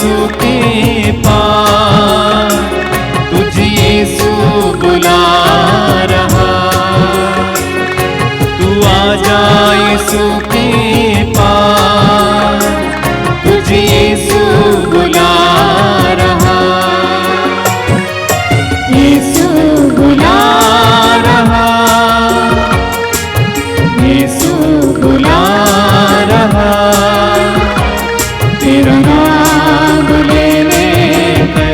यीशु के पास, तुझे यीशु बुला रहा। तू आजा यीशु के पास, तुझे यीशु बुला रहा। यीशु बुला रहा, यीशु बुला रहा। तेरा नाम लेने पे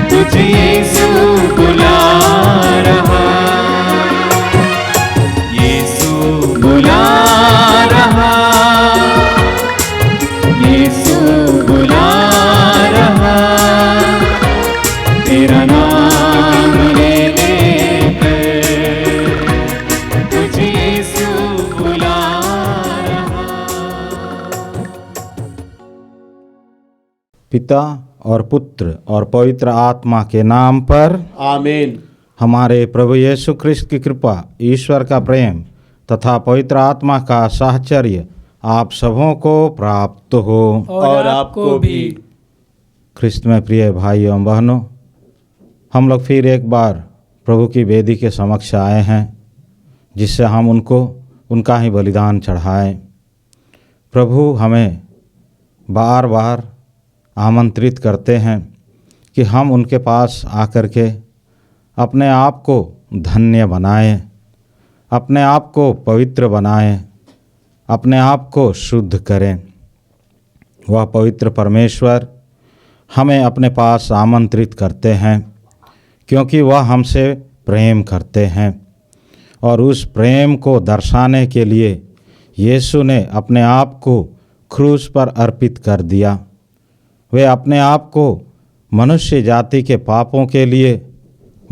तुझे यीशु बुला रहा। यीशु बुला रहा, यीशु बुला रहा। तेरा नाम लेने पे तुझे यीशु बुला रहा। पिता और पुत्र और पवित्र आत्मा के नाम पर आमीन। हमारे प्रभु यीशु ख्रिस्त की कृपा, ईश्वर का प्रेम तथा पवित्र आत्मा का साहचर्य आप सबों को प्राप्त हो। और आपको भी। ख्रिस्त में प्रिय भाई एवं बहनों, हम लोग फिर एक बार प्रभु की वेदी के समक्ष आए हैं, जिससे हम उनको उनका ही बलिदान चढ़ाएं। प्रभु हमें बार बार आमंत्रित करते हैं कि हम उनके पास आकर के अपने आप को धन्य बनाएं, अपने आप को पवित्र बनाएं, अपने आप को शुद्ध करें। वह पवित्र परमेश्वर हमें अपने पास आमंत्रित करते हैं, क्योंकि वह हमसे प्रेम करते हैं। और उस प्रेम को दर्शाने के लिए यीशु ने अपने आप को क्रूस पर अर्पित कर दिया। वे अपने आप को मनुष्य जाति के पापों के लिए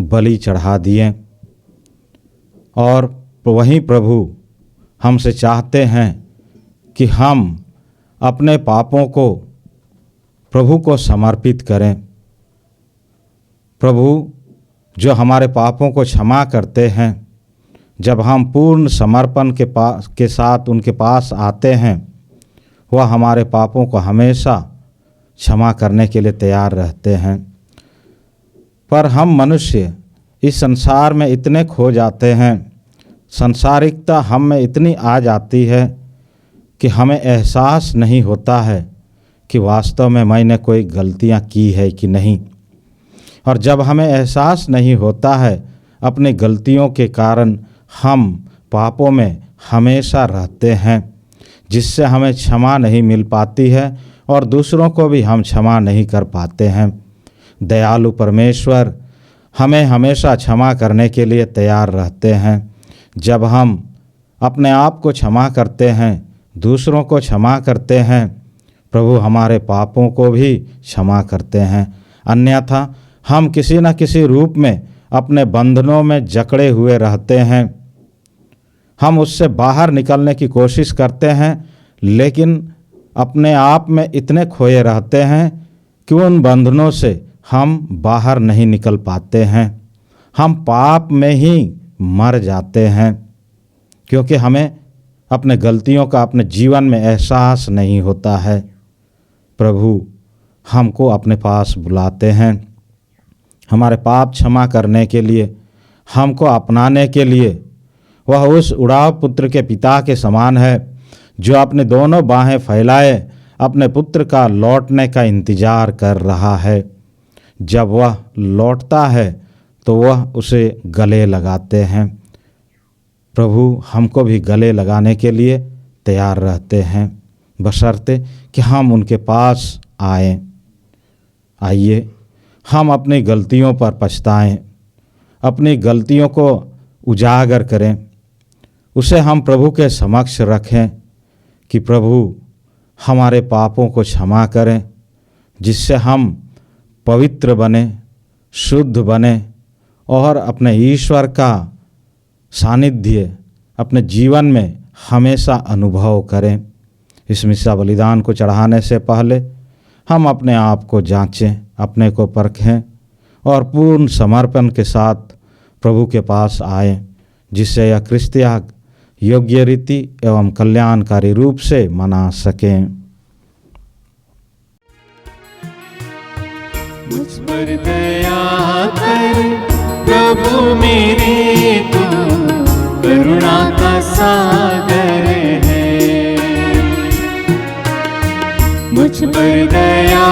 बलि चढ़ा दिए। और वहीं प्रभु हमसे चाहते हैं कि हम अपने पापों को प्रभु को समर्पित करें। प्रभु जो हमारे पापों को क्षमा करते हैं, जब हम पूर्ण समर्पण के साथ उनके पास आते हैं, वह हमारे पापों को हमेशा क्षमा करने के लिए तैयार रहते हैं। पर हम मनुष्य इस संसार में इतने खो जाते हैं, संसारिकता हम में इतनी आ जाती है कि हमें एहसास नहीं होता है कि वास्तव में मैंने कोई गलतियां की है कि नहीं। और जब हमें एहसास नहीं होता है अपनी गलतियों के कारण, हम पापों में हमेशा रहते हैं, जिससे हमें क्षमा नहीं मिल पाती है और दूसरों को भी हम क्षमा नहीं कर पाते हैं। दयालु परमेश्वर हमें हमेशा क्षमा करने के लिए तैयार रहते हैं। जब हम अपने आप को क्षमा करते हैं, दूसरों को क्षमा करते हैं, प्रभु हमारे पापों को भी क्षमा करते हैं। अन्यथा हम किसी न किसी रूप में अपने बंधनों में जकड़े हुए रहते हैं। हम उससे बाहर निकलने की कोशिश करते हैं, लेकिन अपने आप में इतने खोए रहते हैं कि उन बंधनों से हम बाहर नहीं निकल पाते हैं। हम पाप में ही मर जाते हैं, क्योंकि हमें अपने गलतियों का अपने जीवन में एहसास नहीं होता है। प्रभु हमको अपने पास बुलाते हैं, हमारे पाप क्षमा करने के लिए, हमको अपनाने के लिए। वह उस उड़ाव पुत्र के पिता के समान है, जो अपने दोनों बाहें फैलाए अपने पुत्र का लौटने का इंतजार कर रहा है। जब वह लौटता है तो वह उसे गले लगाते हैं। प्रभु हमको भी गले लगाने के लिए तैयार रहते हैं, बशर्ते कि हम उनके पास आएं। आइए हम अपनी गलतियों पर पछताएं, अपनी गलतियों को उजागर करें, उसे हम प्रभु के समक्ष रखें कि प्रभु हमारे पापों को क्षमा करें, जिससे हम पवित्र बने, शुद्ध बने और अपने ईश्वर का सानिध्य अपने जीवन में हमेशा अनुभव करें। इस मिस्सा बलिदान को चढ़ाने से पहले हम अपने आप को जांचें, अपने को परखें और पूर्ण समर्पण के साथ प्रभु के पास आएं, जिससे यह क्रिस्त्याग योग्य रीति एवं कल्याणकारी रूप से मना सकें। मुझ पर दया कर प्रभु मेरे, तू करुणा का सागर है। मुझ पर दया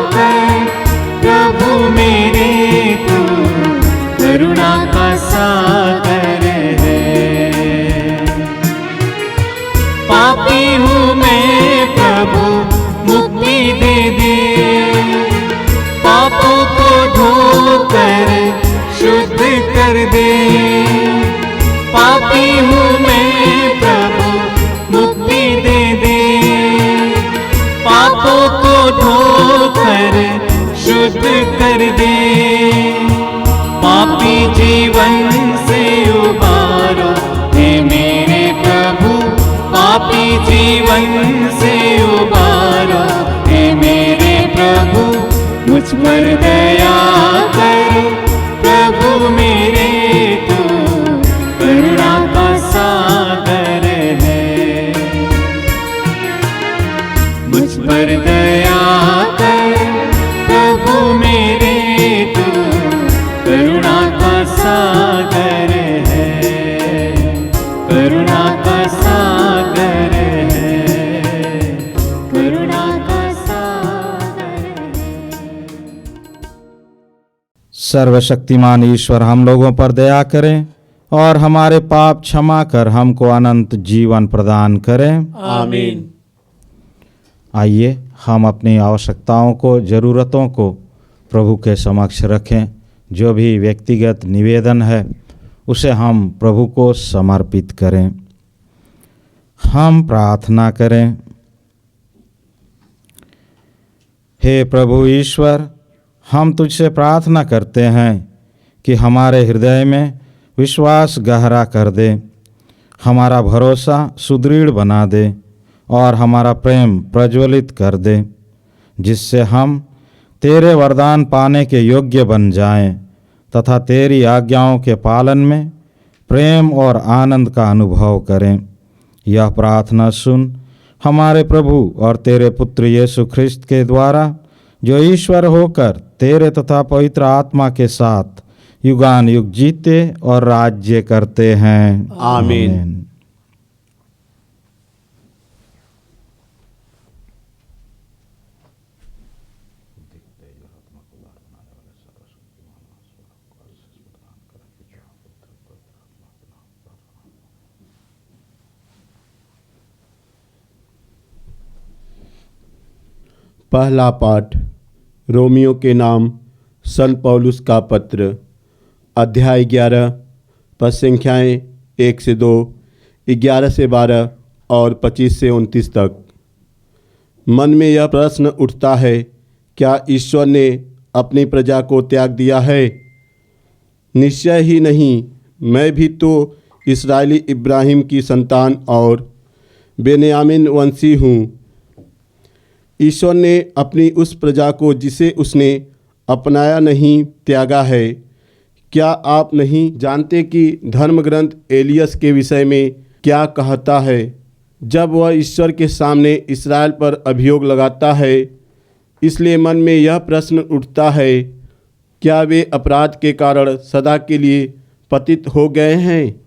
कर प्रभु मेरे, तू करुणा का सागर है। पापी हूँ मैं प्रभु मुक्ति दे दे, पापों को धोकर शुद्ध कर दे। पापी हूँ मैं प्रभु मुक्ति दे दे, पापों को धोकर शुद्ध कर दे। पापी जीवन से उबारो हे मेरे प्रभु, पापी जीवन से उबारो हे मेरे प्रभु। मुझ पर दया करो प्रभु मेरे, तू करुणा का सागर है। मुझ पर दया कर प्रभु मेरे, तू करुणा का सागर है। करुणा का सागर है, करुणा का सागर है। सर्वशक्तिमान ईश्वर हम लोगों पर दया करें और हमारे पाप क्षमा कर हमको अनंत जीवन प्रदान करें। आमीन। आइए हम अपनी आवश्यकताओं को, ज़रूरतों को प्रभु के समक्ष रखें। जो भी व्यक्तिगत निवेदन है उसे हम प्रभु को समर्पित करें। हम प्रार्थना करें। हे प्रभु ईश्वर, हम तुझसे प्रार्थना करते हैं कि हमारे हृदय में विश्वास गहरा कर दे, हमारा भरोसा सुदृढ़ बना दे और हमारा प्रेम प्रज्वलित कर दे, जिससे हम तेरे वरदान पाने के योग्य बन जाएं तथा तेरी आज्ञाओं के पालन में प्रेम और आनंद का अनुभव करें। यह प्रार्थना सुन हमारे प्रभु और तेरे पुत्र यीशु ख्रिस्त के द्वारा, जो ईश्वर होकर तेरे तथा पवित्र आत्मा के साथ युगान युग जीते और राज्य करते हैं। आमीन। पहला पाठ रोमियो के नाम संत पौलुस का पत्र, अध्याय 11, पद संख्याएँ 1 से 2, 11 से 12 और 25 से 29 तक। मन में यह प्रश्न उठता है, क्या ईश्वर ने अपनी प्रजा को त्याग दिया है? निश्चय ही नहीं। मैं भी तो इस्राएली इब्राहिम की संतान और बेन्यामीन वंशी हूँ। ईश्वर ने अपनी उस प्रजा को जिसे उसने अपनाया नहीं त्यागा है। क्या आप नहीं जानते कि धर्मग्रंथ एलियस के विषय में क्या कहता है? जब वह ईश्वर के सामने इस्राएल पर अभियोग लगाता है, इसलिए मन में यह प्रश्न उठता है, क्या वे अपराध के कारण सदा के लिए पतित हो गए हैं?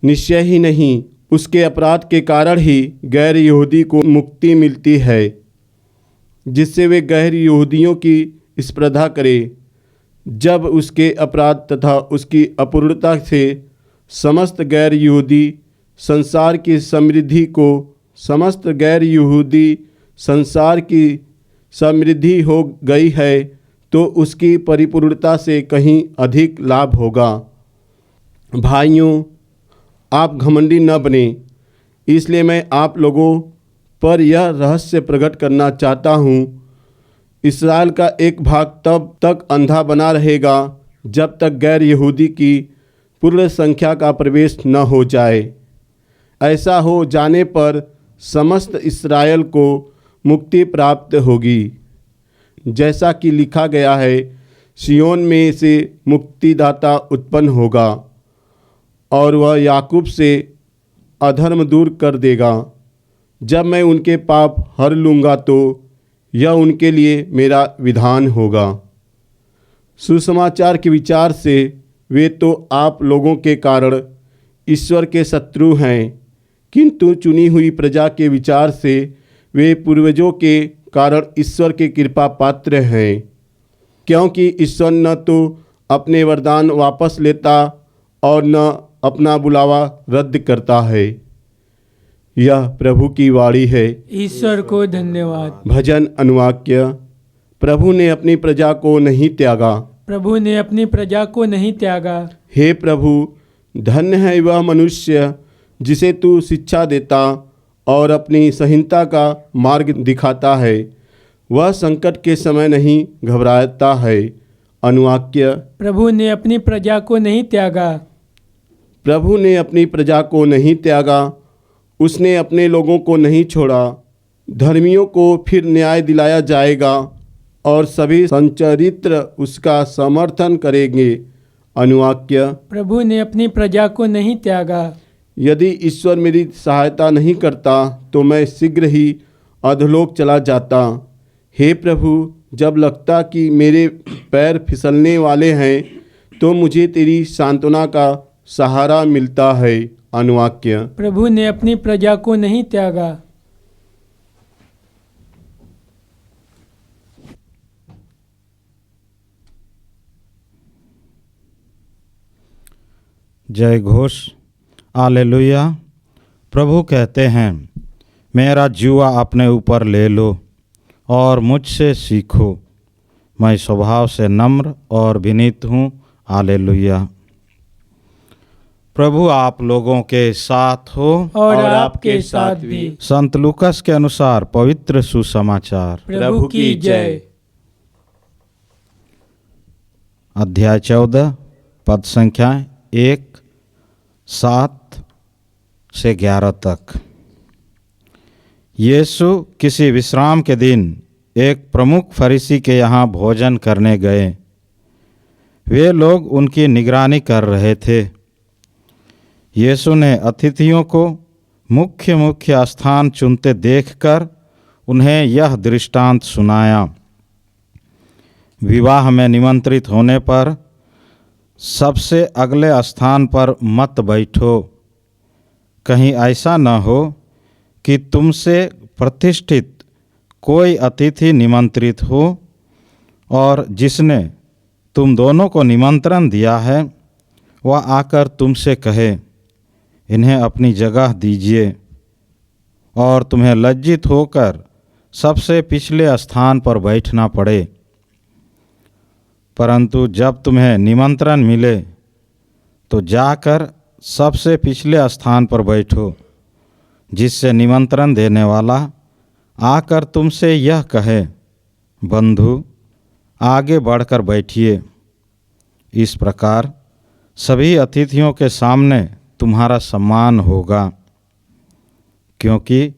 निश्चय ही नहीं। उसके अपराध के कारण ही गैर यहूदी को मुक्ति मिलती है, जिससे वे गैर यहूदियों की स्पर्धा करें। जब उसके अपराध तथा उसकी अपूर्णता से समस्त गैर यहूदी संसार की समृद्धि को समस्त गैर यहूदी संसार की समृद्धि हो गई है, तो उसकी परिपूर्णता से कहीं अधिक लाभ होगा। भाइयों, आप घमंडी न बने। इसलिए मैं आप लोगों पर यह रहस्य प्रकट करना चाहता हूँ। इस्राएल का एक भाग तब तक अंधा बना रहेगा जब तक गैर यहूदी की पूर्ण संख्या का प्रवेश न हो जाए। ऐसा हो जाने पर समस्त इस्राएल को मुक्ति प्राप्त होगी। जैसा कि लिखा गया है, सियोन में से मुक्तिदाता उत्पन्न होगा और वह याकूब से अधर्म दूर कर देगा। जब मैं उनके पाप हर लूँगा तो यह उनके लिए मेरा विधान होगा। सुसमाचार के विचार से वे तो आप लोगों के कारण ईश्वर के शत्रु हैं, किंतु चुनी हुई प्रजा के विचार से वे पूर्वजों के कारण ईश्वर के कृपा पात्र हैं, क्योंकि ईश्वर न तो अपने वरदान वापस लेता और न अपना बुलावा रद्द करता है। यह प्रभु की वाणी है। ईश्वर को धन्यवाद। भजन अनुवाक्य। प्रभु ने अपनी प्रजा को नहीं त्यागा। प्रभु ने अपनी प्रजा को नहीं त्यागा। हे प्रभु, धन्य है वह मनुष्य जिसे तू शिक्षा देता और अपनी संहिता का मार्ग दिखाता है। वह संकट के समय नहीं घबराता है। अनुवाक्य। प्रभु ने अपनी प्रजा को नहीं त्यागा। प्रभु ने अपनी प्रजा को नहीं त्यागा, उसने अपने लोगों को नहीं छोड़ा। धर्मियों को फिर न्याय दिलाया जाएगा और सभी संचरित्र उसका समर्थन करेंगे। अनुवाक्य। प्रभु ने अपनी प्रजा को नहीं त्यागा। यदि ईश्वर मेरी सहायता नहीं करता तो मैं शीघ्र ही अधोलोक चला जाता। हे प्रभु, जब लगता कि मेरे पैर फिसलने वाले हैं तो मुझे तेरी सांत्वना का सहारा मिलता है। अनुवाक्य। प्रभु ने अपनी प्रजा को नहीं त्यागा। जय घोष। हालेलुया। प्रभु कहते हैं, मेरा जुआ अपने ऊपर ले लो और मुझसे सीखो, मैं स्वभाव से नम्र और विनीत हूँ। हालेलुया। प्रभु आप लोगों के साथ हो और आपके साथ भी। संत लूकस के अनुसार पवित्र सुसमाचार। प्रभु की जय। अध्याय 14 पद संख्याएं 1, 7 से 11 तक। यीशु किसी विश्राम के दिन एक प्रमुख फरीसी के यहाँ भोजन करने गए। वे लोग उनकी निगरानी कर रहे थे। यीशु ने अतिथियों को मुख्य मुख्य स्थान चुनते देखकर उन्हें यह दृष्टांत सुनाया। विवाह में निमंत्रित होने पर सबसे अगले स्थान पर मत बैठो, कहीं ऐसा न हो कि तुमसे प्रतिष्ठित कोई अतिथि निमंत्रित हो और जिसने तुम दोनों को निमंत्रण दिया है वह आकर तुमसे कहे, इन्हें अपनी जगह दीजिए, और तुम्हें लज्जित होकर सबसे पिछले स्थान पर बैठना पड़े। परंतु जब तुम्हें निमंत्रण मिले तो जाकर सबसे पिछले स्थान पर बैठो, जिससे निमंत्रण देने वाला आकर तुमसे यह कहे, बंधु आगे बढ़कर बैठिए। इस प्रकार सभी अतिथियों के सामने तुम्हारा सम्मान होगा, क्योंकि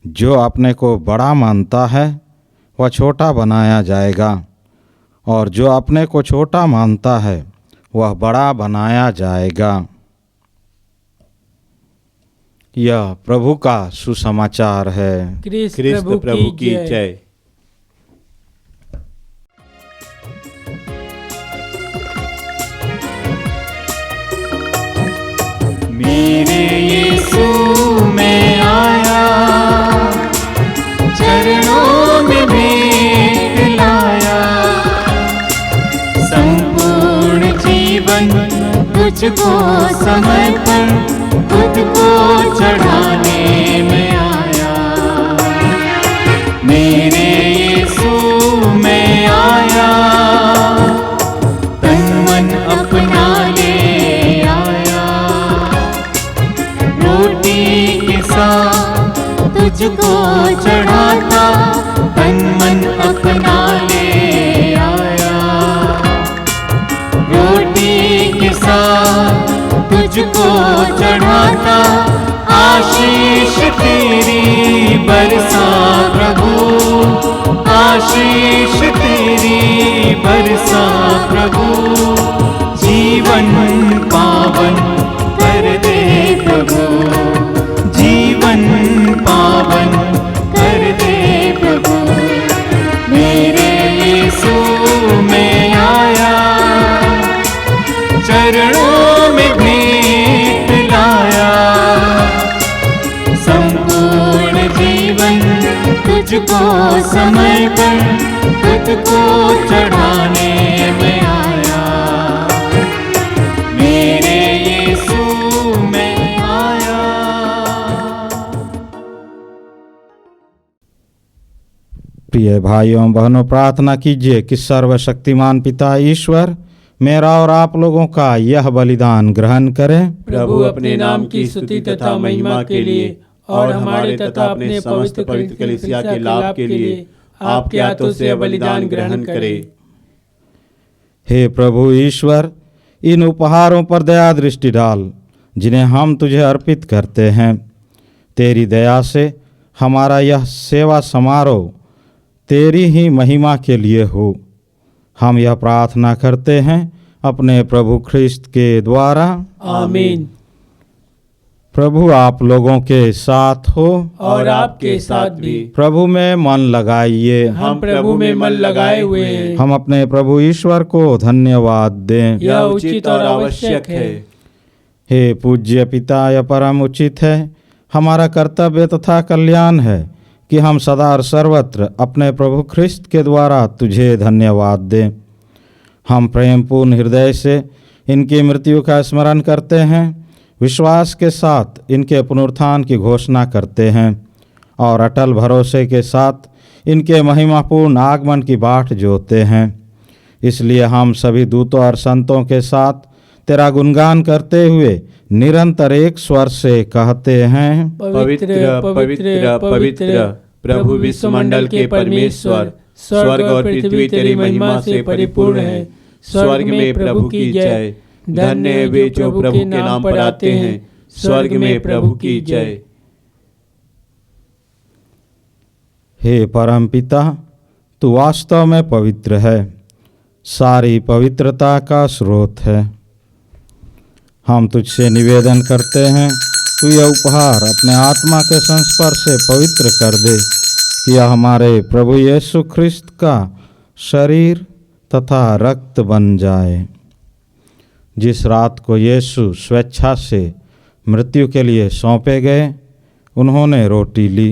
जो अपने को बड़ा मानता है वह छोटा बनाया जाएगा, और जो अपने को छोटा मानता है वह बड़ा बनाया जाएगा। यह प्रभु का सुसमाचार है। क्रिस्त प्रभु की जय। मेरे यीशु में आया, चरणों में भेंट लाया, संपूर्ण जीवन तुझको समर्पण खुद को चढ़ाने में आया। मेरे यीशु में आया, तन मन अपना ले आया, रोटी के साथ तुझको चढ़ाता, तन मन अपना ले आया, रोटी के साथ तुझको चढ़ाता, आशीष तेरी बरसा प्रभु, आशीष तेरी बरसा प्रभु, जीवन पावन कर दे प्रभु, जीवन पावन कर दे प्रभु, तुझको समय पर खुद को चढ़ाने में आया, मेरे यीशु मैं आया। प्रिय भाइयों बहनों, प्रार्थना कीजिए कि सर्वशक्तिमान पिता ईश्वर मेरा और आप लोगों का यह बलिदान ग्रहण करें। प्रभु अपने नाम की स्तुति तथा महिमा के लिए और हमारे तथा अपने समस्त पवित्र कलीसिया के लाभ के लिए आपके हाथों से यह बलिदान ग्रहण करे। हे प्रभु ईश्वर, इन उपहारों पर दया दृष्टि डाल जिन्हें हम तुझे अर्पित करते हैं। तेरी दया से हमारा यह सेवा समारोह तेरी ही महिमा के लिए हो। हम यह प्रार्थना करते हैं अपने प्रभु ख्रिस्त के द्वारा, आमीन। प्रभु आप लोगों के साथ हो और आपके साथ भी। प्रभु में मन लगाइए। हम प्रभु में मन लगाए हुए हैं। हम अपने प्रभु ईश्वर को धन्यवाद दें। यह उचित और आवश्यक है। हे पूज्य पिता, यह परम उचित है, हमारा कर्तव्य तथा कल्याण है कि हम सदा और सर्वत्र अपने प्रभु ख्रिस्त के द्वारा तुझे धन्यवाद दें। हम प्रेमपूर्ण हृदय से इनकी मृत्यु का स्मरण करते हैं, विश्वास के साथ इनके पुनरुत्थान की घोषणा करते हैं और अटल भरोसे के साथ इनके महिमापूर्ण आगमन की बाट जोते हैं। इसलिए हम सभी दूतों और संतों के साथ तेरा गुणगान करते हुए निरंतर एक स्वर से कहते हैं, पवित्र पवित्र पवित्र प्रभु विश्वमंडल के परमेश्वर, स्वर्ग और पृथ्वी तेरी महिमा से परिपूर्ण है। स्वर्ग में प्रभु की जय। धन्य है वे जो प्रभु के नाम पर आते हैं। स्वर्ग में प्रभु की जय। हे परम पिता, तू वास्तव में पवित्र है, सारी पवित्रता का स्रोत है। हम तुझसे निवेदन करते हैं, तू यह उपहार अपने आत्मा के संस्पर्श से पवित्र कर दे कि यह हमारे प्रभु यीशु ख्रिस्त का शरीर तथा रक्त बन जाए। जिस रात को यीशु स्वेच्छा से मृत्यु के लिए सौंपे गए, उन्होंने रोटी ली,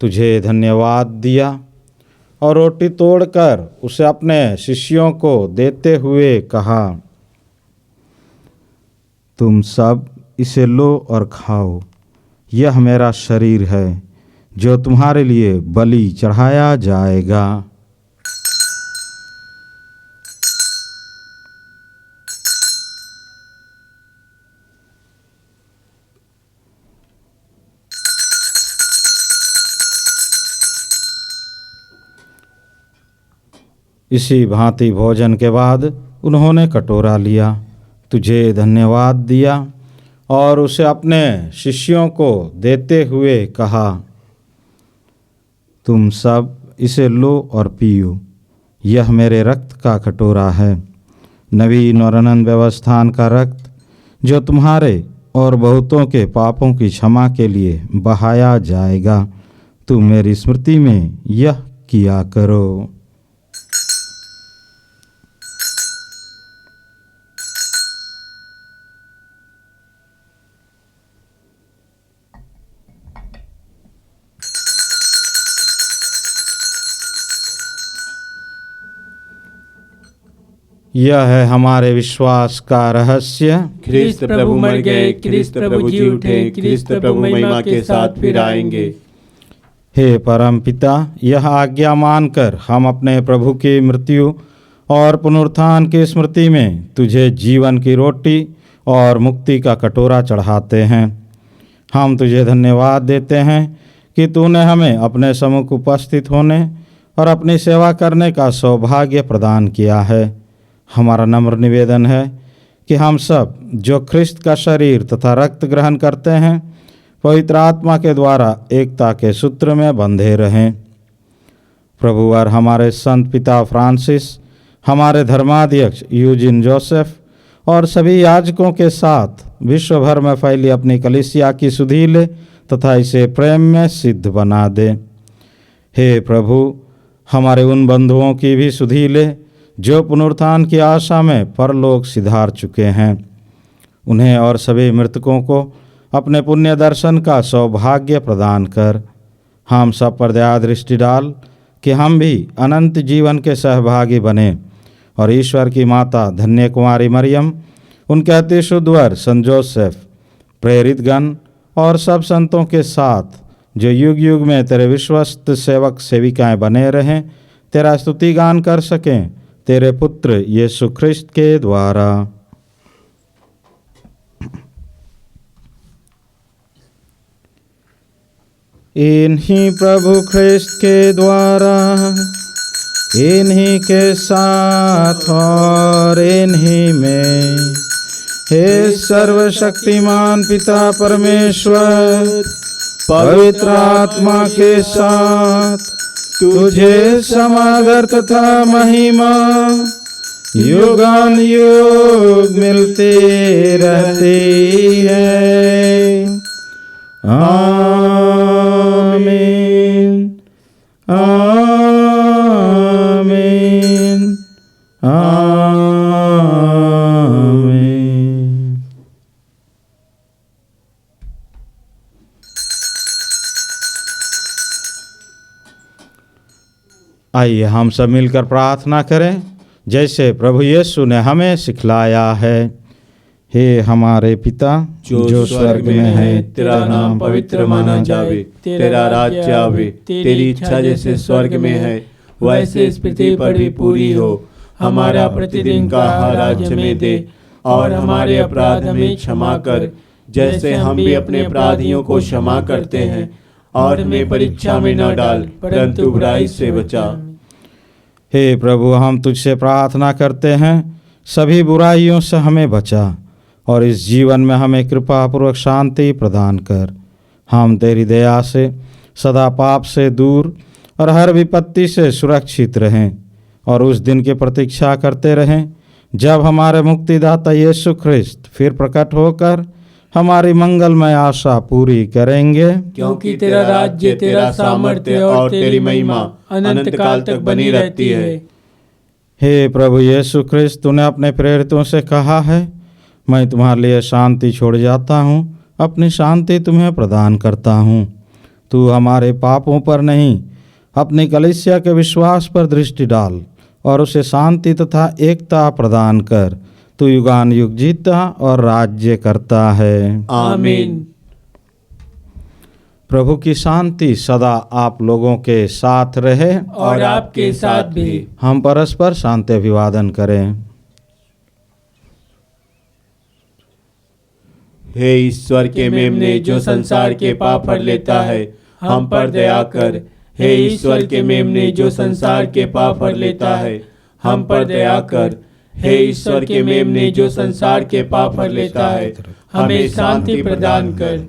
तुझे धन्यवाद दिया और रोटी तोड़कर उसे अपने शिष्यों को देते हुए कहा, तुम सब इसे लो और खाओ, यह मेरा शरीर है जो तुम्हारे लिए बलि चढ़ाया जाएगा। इसी भांति भोजन के बाद उन्होंने कटोरा लिया, तुझे धन्यवाद दिया और उसे अपने शिष्यों को देते हुए कहा, तुम सब इसे लो और पियो, यह मेरे रक्त का कटोरा है, नवीन और अनंत व्यवस्थान का रक्त जो तुम्हारे और बहुतों के पापों की क्षमा के लिए बहाया जाएगा। तुम मेरी स्मृति में यह किया करो। यह है हमारे विश्वास का रहस्य। ख्रिस्त प्रभु मर गए, ख्रिस्त प्रभु जी उठे, ख्रिस्त प्रभु महिमा के साथ फिर आएंगे। हे परम पिता, यह आज्ञा मानकर हम अपने प्रभु की मृत्यु और पुनरुत्थान की स्मृति में तुझे जीवन की रोटी और मुक्ति का कटोरा चढ़ाते हैं। हम तुझे धन्यवाद देते हैं कि तूने हमें अपने सम्मुख उपस्थित होने और अपनी सेवा करने का सौभाग्य प्रदान किया है। हमारा नम्र निवेदन है कि हम सब जो ख्रिस्त का शरीर तथा रक्त ग्रहण करते हैं, पवित्र आत्मा के द्वारा एकता के सूत्र में बंधे रहें। प्रभु और हमारे संत पिता फ्रांसिस, हमारे धर्माध्यक्ष यूजिन जोसेफ और सभी याजकों के साथ विश्व भर में फैली अपनी कलीसिया की सुधि ले तथा इसे प्रेम में सिद्ध बना दे। हे प्रभु, हमारे उन बंधुओं की भी सुधि ले जो पुनरुत्थान की आशा में परलोक सिधार चुके हैं। उन्हें और सभी मृतकों को अपने पुण्य दर्शन का सौभाग्य प्रदान कर। हम सब पर दया दृष्टि डाल कि हम भी अनंत जीवन के सहभागी बने और ईश्वर की माता धन्य कुमारी मरियम, उनके अति शुद्ध वर संत जोसेफ, प्रेरितगण और सब संतों के साथ जो युग युग में तेरे विश्वस्त सेवक सेविकाएं बने रहें, तेरा स्तुति गान कर सकें तेरे पुत्र यीशु ख्रिस्त के द्वारा। इन्हीं प्रभु ख्रिस्त के द्वारा, इन्हीं के साथ और इन्हीं में, हे सर्वशक्तिमान पिता परमेश्वर, पवित्र आत्मा के साथ तुझे समादर तथा महिमा युगान युग मिलते रहती है। आमीन आमीन आमीन। आइए हम सब मिलकर प्रार्थना करें जैसे प्रभु यीशु ने हमें सिखलाया है। हे हमारे पिता जो स्वर्ग में है, तेरा नाम पवित्र माना जावे, तेरा राज्य आवे, तेरी इच्छा जैसे स्वर्ग में है वैसे इस पृथ्वी पर भी पूरी हो। हमारा प्रतिदिन का आहार आज हमें दे, और हमारे अपराध हमें क्षमा कर जैसे हम भी अपने अपराधियों को क्षमा करते हैं, और हमें परीक्षा में न डाल परंतु बुराई से बचा। हे प्रभु, हम तुझसे प्रार्थना करते हैं, सभी बुराइयों से हमें बचा और इस जीवन में हमें कृपा पूर्वक शांति प्रदान कर। हम तेरी दया से सदा पाप से दूर और हर विपत्ति से सुरक्षित रहें और उस दिन की प्रतीक्षा करते रहें जब हमारे मुक्तिदाता यीशु ख्रिस्त फिर प्रकट होकर हमारी मंगलमय आशा पूरी करेंगे। क्योंकि तेरा राज्य, तेरा सामर्थ्य और तेरी महिमा अनंत काल तक बनी रहती है। हे प्रभु यीशु ख्रिस्त, तूने अपने प्रेरितों से कहा है, मैं तुम्हारे लिए शांति छोड़ जाता हूँ, अपनी शांति तुम्हें प्रदान करता हूँ। तू हमारे पापों पर नहीं, अपनी कलीसिया के विश्वास पर दृष्टि डाल और उसे शांति तथा एकता प्रदान कर। तू युगान युग जीता और राज्य करता है। आमीन। प्रभु की शांति सदा आप लोगों के साथ रहे और आपके साथ भी। हम परस्पर शांति अभिवादन करें। हे ईश्वर के मेमने, जो संसार के पाप हर लेता है, हम पर दया कर। हे ईश्वर के मेमने, जो संसार के पाप हर लेता है, हम पर दया कर। हे ईश्वर के मेमने, जो संसार के पाप हर लेता है, हमें शांति प्रदान कर।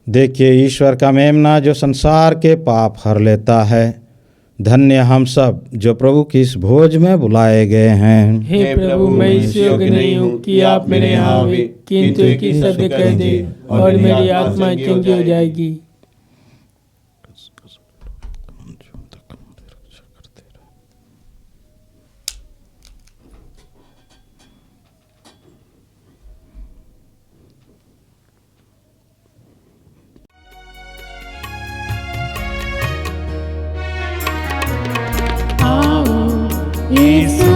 देखिए ईश्वर का मेमना जो संसार के पाप हर लेता है। धन्य हम सब जो प्रभु की इस भोज में बुलाए गए हैं। हे प्रभु, मैं इस योग्य नहीं हूँ कि आप मेरे यहाँ आवे, किंतु एक ही शब्द कह दे और मेरी आत्मा चंगी हो जाएगी। यीशु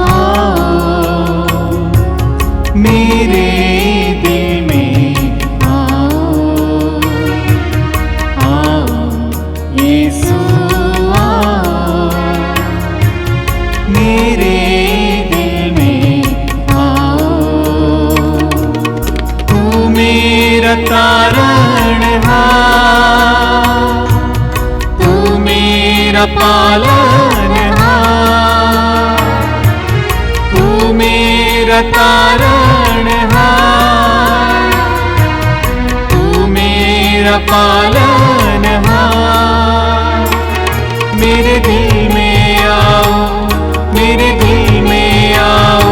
आओ, मेरे दिल में आओ, आओ यीशु आओ, मेरे दिल में आओ। तू मेरा तारणहार, तू मेरा पालनहार, तारणहार, तू मेरा पालनहार। मेरे दिल में आओ, मेरे दिल में आओ,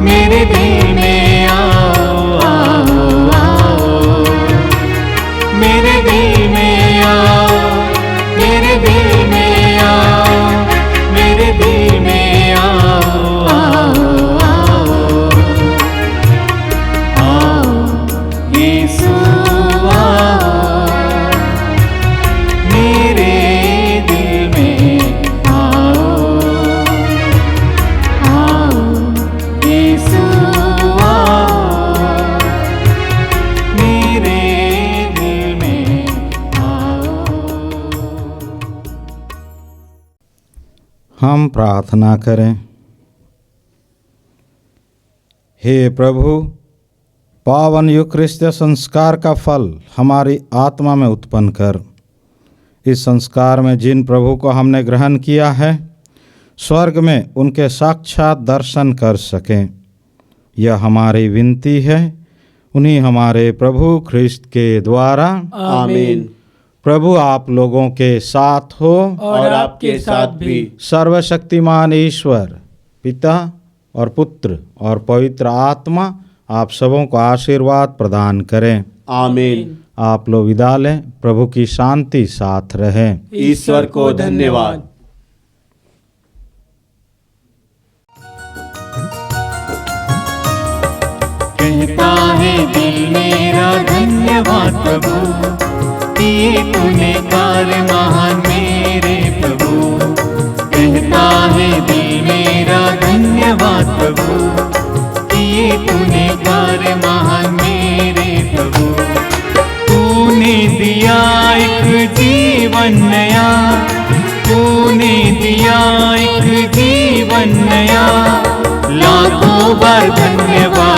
मेरे दिल में आओ, आओ, आओ, मेरे दिल में आओ, हम प्रार्थना करें। हे प्रभु, पावन यूक्रिस्तीय संस्कार का फल हमारी आत्मा में उत्पन्न कर। इस संस्कार में जिन प्रभु को हमने ग्रहण किया है, स्वर्ग में उनके साक्षात दर्शन कर सकें, यह हमारी विनती है। उन्हीं हमारे प्रभु ख्रिस्त के द्वारा, आमीन। प्रभु आप लोगों के साथ हो और आपके साथ भी। सर्वशक्तिमान ईश्वर पिता और पुत्र और पवित्र आत्मा आप सबों को आशीर्वाद प्रदान करें। आमीन। आप लोग विदा लें। प्रभु की शांति साथ रहे। ईश्वर को धन्यवाद। कहता है दिल मेरा धन्यवाद प्रभु, किए तूने कार्य महान मेरे प्रभु। कहता है दिल मेरा धन्यवाद प्रभु, किए तूने कार्य महान मेरे प्रभु। तूने दिया एक जीवन नया, तूने दिया एक जीवन नया, लाखों बार धन्यवाद